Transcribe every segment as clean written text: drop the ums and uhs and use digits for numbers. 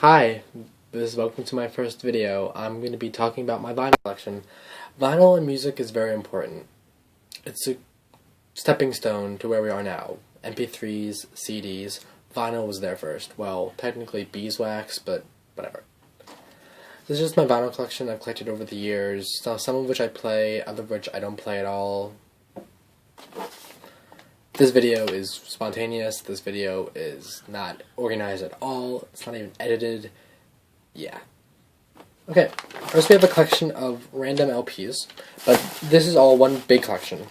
Hi, welcome to my first video. I'm going to be talking about my vinyl collection. Vinyl in music is very important. It's a stepping stone to where we are now. MP3s, CDs, vinyl was there first. Well, technically beeswax, but whatever. This is just my vinyl collection I've collected over the years, some of which I play, other of which I don't play at all. This video is spontaneous, this video is not organized at all, it's not even edited. Yeah. Okay, first we have a collection of random LPs, but this is all one big collection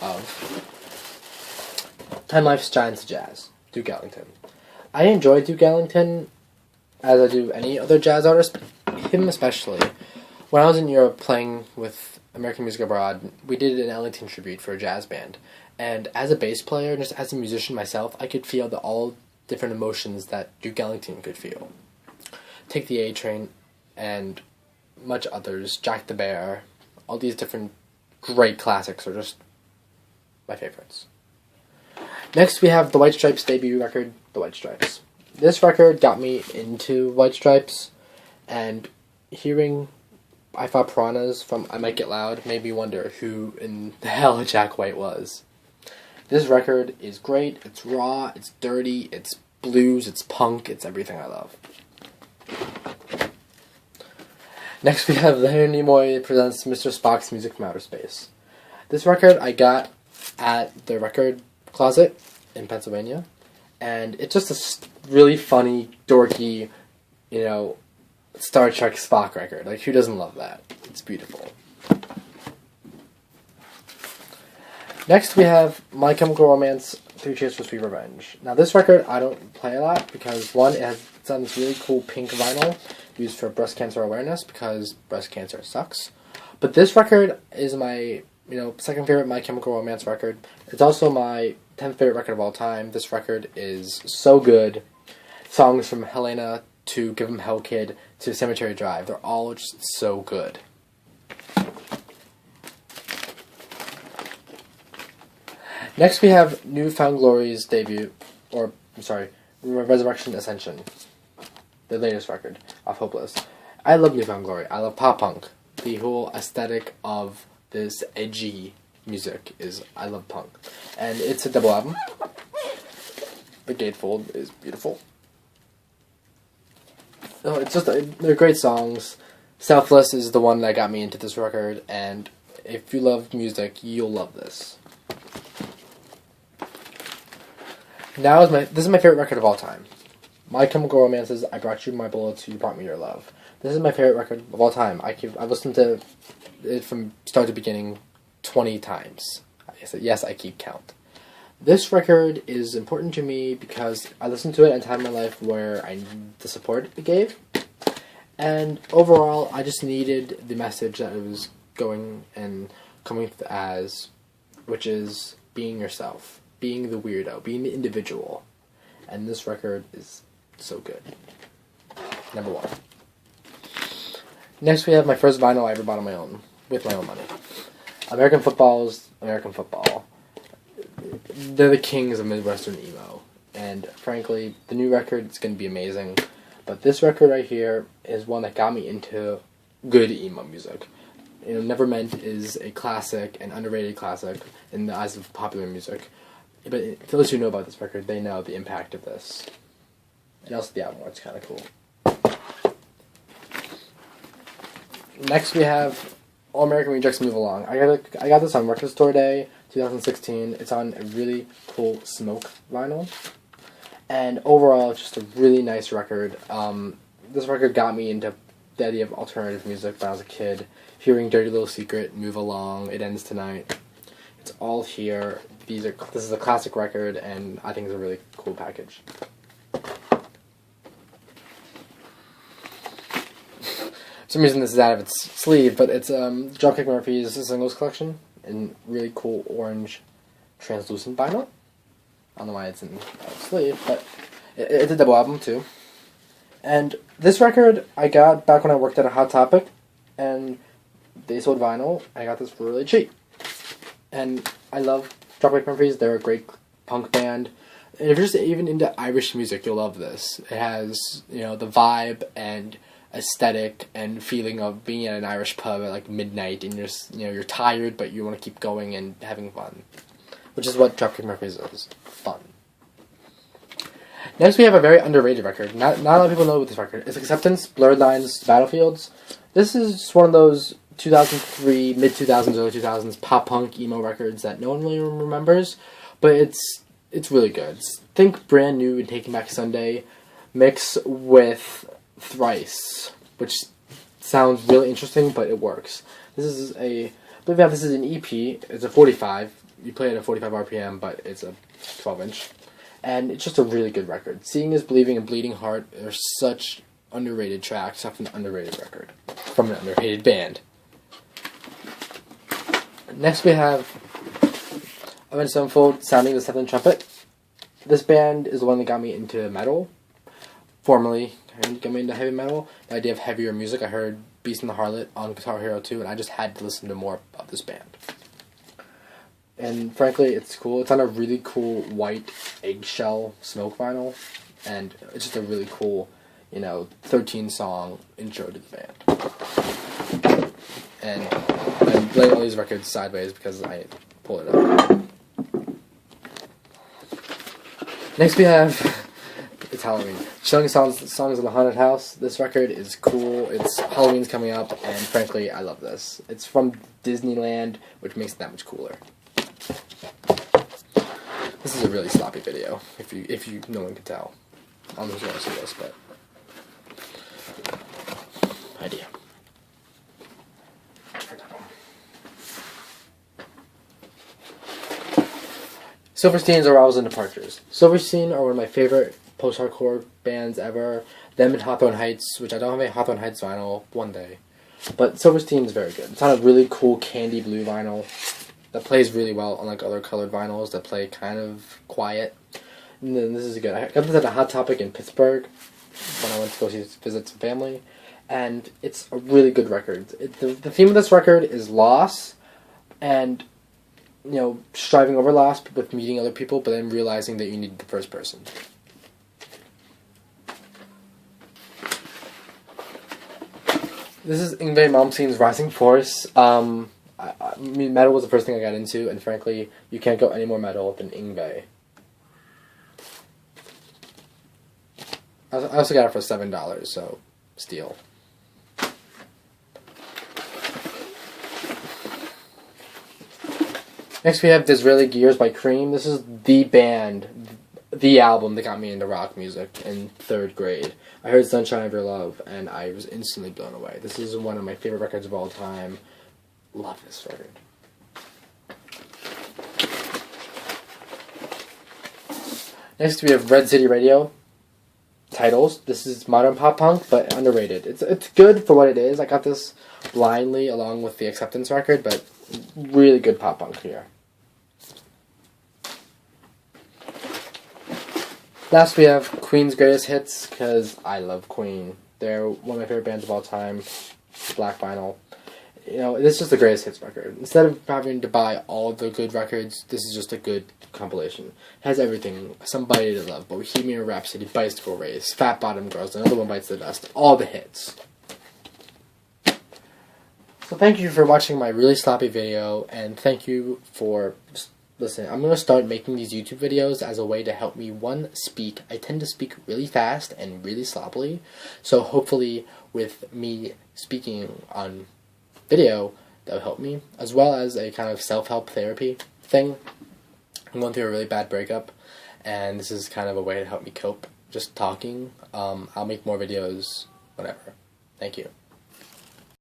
of Time Life's Giants of Jazz, Duke Ellington. I enjoy Duke Ellington as I do any other jazz artist, but him especially. When I was in Europe playing with American Music Abroad, we did an Ellington tribute for a jazz band. And as a bass player, just as a musician myself, I could feel all different emotions that Duke Ellington could feel. Take the A Train and much others, Jack the Bear, all these different great classics are just my favorites. Next we have the White Stripes debut record, The White Stripes. This record got me into White Stripes, and hearing I Fought Piranhas from I Might Get Loud made me wonder who in the hell Jack White was. This record is great, it's raw, it's dirty, it's blues, it's punk, it's everything I love. Next we have Leonard Nimoy presents Mr. Spock's Music from Outer Space. This record I got at the record closet in Pennsylvania, and it's just a really funny, dorky, Star Trek Spock record. Like, who doesn't love that? It's beautiful. Next we have My Chemical Romance, Three Cheers for Sweet Revenge. Now this record I don't play a lot because one, it's on this really cool pink vinyl used for breast cancer awareness because breast cancer sucks. But this record is my, second favorite My Chemical Romance record. It's also my 10th favorite record of all time. This record is so good. Songs from Helena to Give 'Em Hell Kid to Cemetery Drive, they're all just so good. Next we have New Found Glory's debut, Resurrection Ascension, the latest record of Hopeless. I love New Found Glory. I love pop punk. The whole aesthetic of this edgy music I love punk. And it's a double album. The gatefold is beautiful. No, it's just, they're great songs. Selfless is the one that got me into this record, and if you love music, you'll love this. This is my favorite record of all time. My Chemical Romance's I Brought You My Bullets, You Brought Me Your Love. This is my favorite record of all time. I've listened to it from start to beginning 20 times. Yes, I keep count. This record is important to me because I listened to it at a time in my life where I needed the support it gave. And overall, I just needed the message that it was going and coming as, which is being yourself. Being the weirdo, being the individual. And this record is so good. Number one. Next we have my first vinyl I ever bought on my own, with my own money. American Football's American Football. They're the kings of Midwestern emo. And frankly, the new record is going to be amazing. But this record right here is one that got me into good emo music. Neverment is a classic, an underrated classic in the eyes of popular music. But those who know about this record, they know the impact of this. And also the album art's kind of cool. Next we have All American Rejects Move Along. I got this on Record Store Day 2016. It's on a really cool Smoke vinyl. And overall, it's just a really nice record. This record got me into the idea of alternative music when I was a kid. Hearing Dirty Little Secret, Move Along, It Ends Tonight. It's all here. This is a classic record, and I think it's a really cool package. For some reason this is out of its sleeve, but it's Dropkick Murphys' singles collection in really cool orange translucent vinyl. I don't know why it's in its sleeve, but it's a double album too. And this record I got back when I worked at a Hot Topic, and they sold vinyl. I got this for really cheap. And I love Dropkick Murphys. They're a great punk band. And if you're just even into Irish music, you'll love this. It has, you know, the vibe and aesthetic and feeling of being at an Irish pub at like midnight, and you're tired, but you want to keep going and having fun, which is what Dropkick Murphys is, fun. Next, we have a very underrated record. Not a lot of people know about this record. It's Acceptance, Blurred Lines, Battlefields. This is just one of those 2003, mid 2000s, early 2000s pop punk emo records that no one really remembers, but it's really good. Think Brand New and Taking Back Sunday, mix with Thrice, which sounds really interesting, but it works. This is this is an EP. It's a 45. You play it at 45 RPM, but it's a 12-inch. And it's just a really good record. Seeing Is Believing and Bleeding Heart are such underrated tracks off an underrated record from an underrated band. Next we have Avenged Sevenfold, Sounding the Seventh Trumpet. This band is the one that got me into metal. Formerly got me into heavy metal. The idea of heavier music. I heard Beast and the Harlot on Guitar Hero 2, and I just had to listen to more of this band. And frankly, it's cool. It's on a really cool white eggshell smoke vinyl, and it's just a really cool, 13-song intro to the band. And I'm playing all these records sideways because I pull it up. Next we have, it's Halloween. Showing songs of the Haunted House. This record is cool. It's Halloween's coming up, and frankly, I love this. It's from Disneyland, which makes it that much cooler. This is a really sloppy video, if you no one can tell. I don't know who's going to see this, but idea. Silverstein's Arrivals and Departures. Silverstein are one of my favorite post-hardcore bands ever. Them and Hawthorne Heights, which I don't have a Hawthorne Heights vinyl one day. But Silverstein is very good. It's on a really cool candy blue vinyl that plays really well, unlike other colored vinyls that play kind of quiet. And then this is good. I got this at a Hot Topic in Pittsburgh when I went to go visit some family, and it's a really good record. The theme of this record is loss, and striving over loss with meeting other people, but then realizing that you need the first person. This is Yngwie Malmsteen's Rising Force. Metal was the first thing I got into, and frankly, you can't go any more metal than Yngwie. I also got it for $7, so steal. Next we have Disraeli Gears by Cream. This is the band, the album that got me into rock music in 3rd grade. I heard Sunshine of Your Love, and I was instantly blown away. This is one of my favorite records of all time. Love this record. Next we have Red City Radio. Titles. This is modern pop punk, but underrated. It's good for what it is. I got this blindly along with the Acceptance record, but really good pop punk here. Last we have Queen's Greatest Hits, because I love Queen. They're one of my favorite bands of all time. Black vinyl. This is just the greatest hits record. Instead of having to buy all the good records, this is just a good compilation. It has everything. Somebody to Love, Bohemian Rhapsody, Bicycle Race, Fat Bottom Girls, Another One Bites the Dust. All the hits. So thank you for watching my really sloppy video, and thank you for listening. I'm going to start making these YouTube videos as a way to help me, one, speak. I tend to speak really fast and really sloppily, so hopefully with me speaking on video, that would help me, as well as a kind of self-help therapy thing. I'm going through a really bad breakup, and this is kind of a way to help me cope, just talking. I'll make more videos, whatever. Thank you.